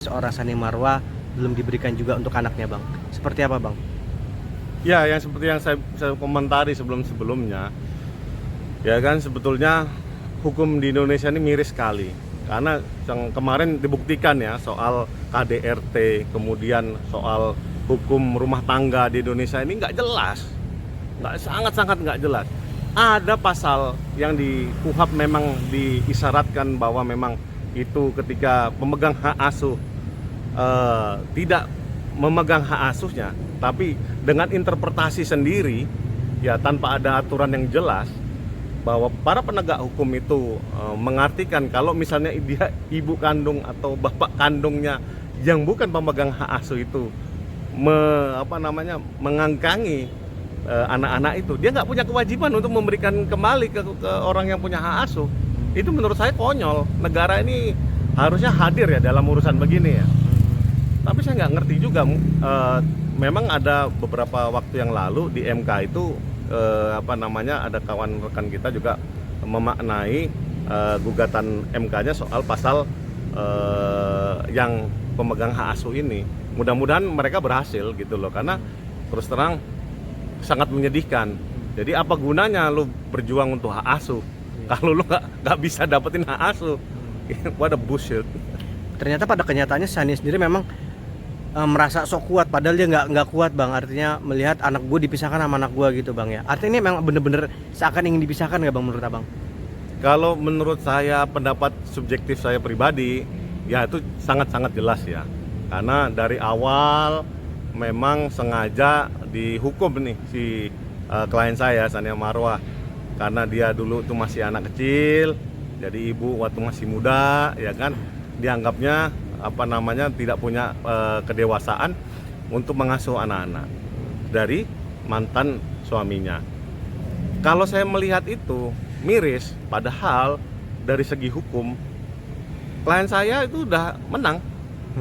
seorang Sani Marwah belum diberikan juga untuk anaknya, Bang. Seperti apa, Bang? Ya, yang seperti yang saya komentari sebelum-sebelumnya, ya kan, sebetulnya hukum di Indonesia ini miris sekali. Karena yang kemarin dibuktikan ya soal KDRT, kemudian soal hukum rumah tangga di Indonesia ini nggak jelas, sangat-sangat nggak jelas. Ada pasal yang di KUHP memang diisyaratkan bahwa memang itu ketika pemegang hak asuh tidak memegang hak asuhnya, tapi dengan interpretasi sendiri ya tanpa ada aturan yang jelas bahwa para penegak hukum itu mengartikan kalau misalnya dia ibu kandung atau bapak kandungnya yang bukan pemegang hak asuh itu mengangkangi anak-anak itu, dia nggak punya kewajiban untuk memberikan kembali ke orang yang punya hak asuh. Itu menurut saya konyol. Negara ini harusnya hadir ya dalam urusan begini ya. Tapi saya nggak ngerti juga, memang ada beberapa waktu yang lalu di MK itu ada kawan rekan kita juga memaknai gugatan MK-nya soal pasal yang pemegang hak asuh ini. Mudah-mudahan mereka berhasil gitu loh, karena terus terang sangat menyedihkan. Jadi apa gunanya lu berjuang untuk hak asuh kalau lu nggak bisa dapetin hak asuh? What a bullshit. Ternyata pada kenyataannya Sani sendiri memang merasa sok kuat, padahal dia nggak kuat, Bang. Artinya melihat anak gue dipisahkan sama anak gue gitu, Bang, ya. Artinya ini memang bener-bener seakan ingin dipisahkan nggak, Bang, menurut Abang? Kalau menurut saya, pendapat subjektif saya pribadi, ya itu sangat-sangat jelas ya. Karena dari awal memang sengaja dihukum nih si klien saya, Sania Marwah. Karena dia dulu tuh masih anak kecil, jadi ibu waktu masih muda, ya kan, dianggapnya tidak punya kedewasaan untuk mengasuh anak-anak dari mantan suaminya. Kalau saya melihat itu miris, padahal dari segi hukum klien saya itu udah menang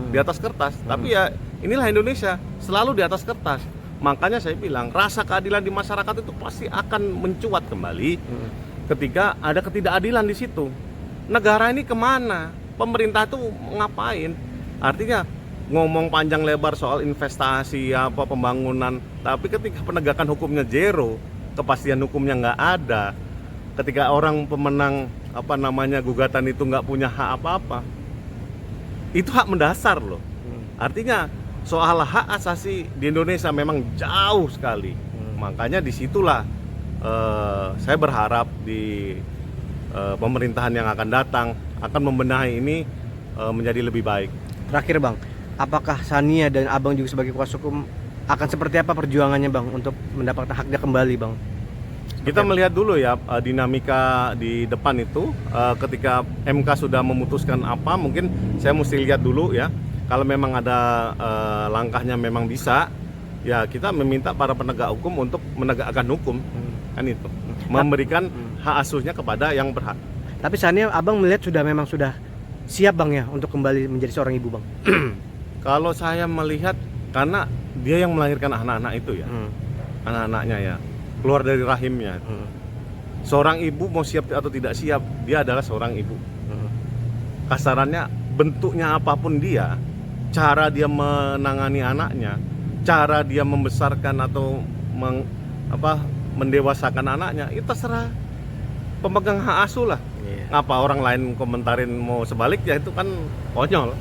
di atas kertas. Tapi ya inilah Indonesia, selalu di atas kertas. Makanya saya bilang rasa keadilan di masyarakat itu pasti akan mencuat kembali ketika ada ketidakadilan di situ. Negara ini kemana? Pemerintah tuh ngapain? Artinya ngomong panjang lebar soal investasi pembangunan, tapi ketika penegakan hukumnya zero, kepastian hukumnya nggak ada, ketika orang pemenang gugatan itu nggak punya hak apa-apa, itu hak mendasar loh. Artinya soal hak asasi di Indonesia memang jauh sekali. Makanya disitulah saya berharap di pemerintahan yang akan datang akan membenahi ini menjadi lebih baik. Terakhir, Bang, apakah Sania dan Abang juga sebagai kuasa hukum akan seperti apa perjuangannya, Bang, untuk mendapatkan haknya kembali, Bang? Kita melihat dulu ya dinamika di depan itu, ketika MK sudah memutuskan apa, mungkin saya mesti lihat dulu ya. Kalau memang ada langkahnya memang bisa, ya kita meminta para penegak hukum untuk menegakkan hukum, kan itu, memberikan hak asuhnya kepada yang berhak. Tapi Sania, Abang melihat memang sudah siap, Bang, ya, untuk kembali menjadi seorang ibu, Bang? Kalau saya melihat, karena dia yang melahirkan anak-anak itu ya, anak-anaknya ya, keluar dari rahimnya. Seorang ibu mau siap atau tidak siap, dia adalah seorang ibu. Kasarannya, bentuknya apapun dia, cara dia menangani anaknya, cara dia membesarkan atau mendewasakan anaknya, itu terserah pemegang hak asuh lah. Ngapa orang lain komentarin mau sebaliknya, itu kan konyol.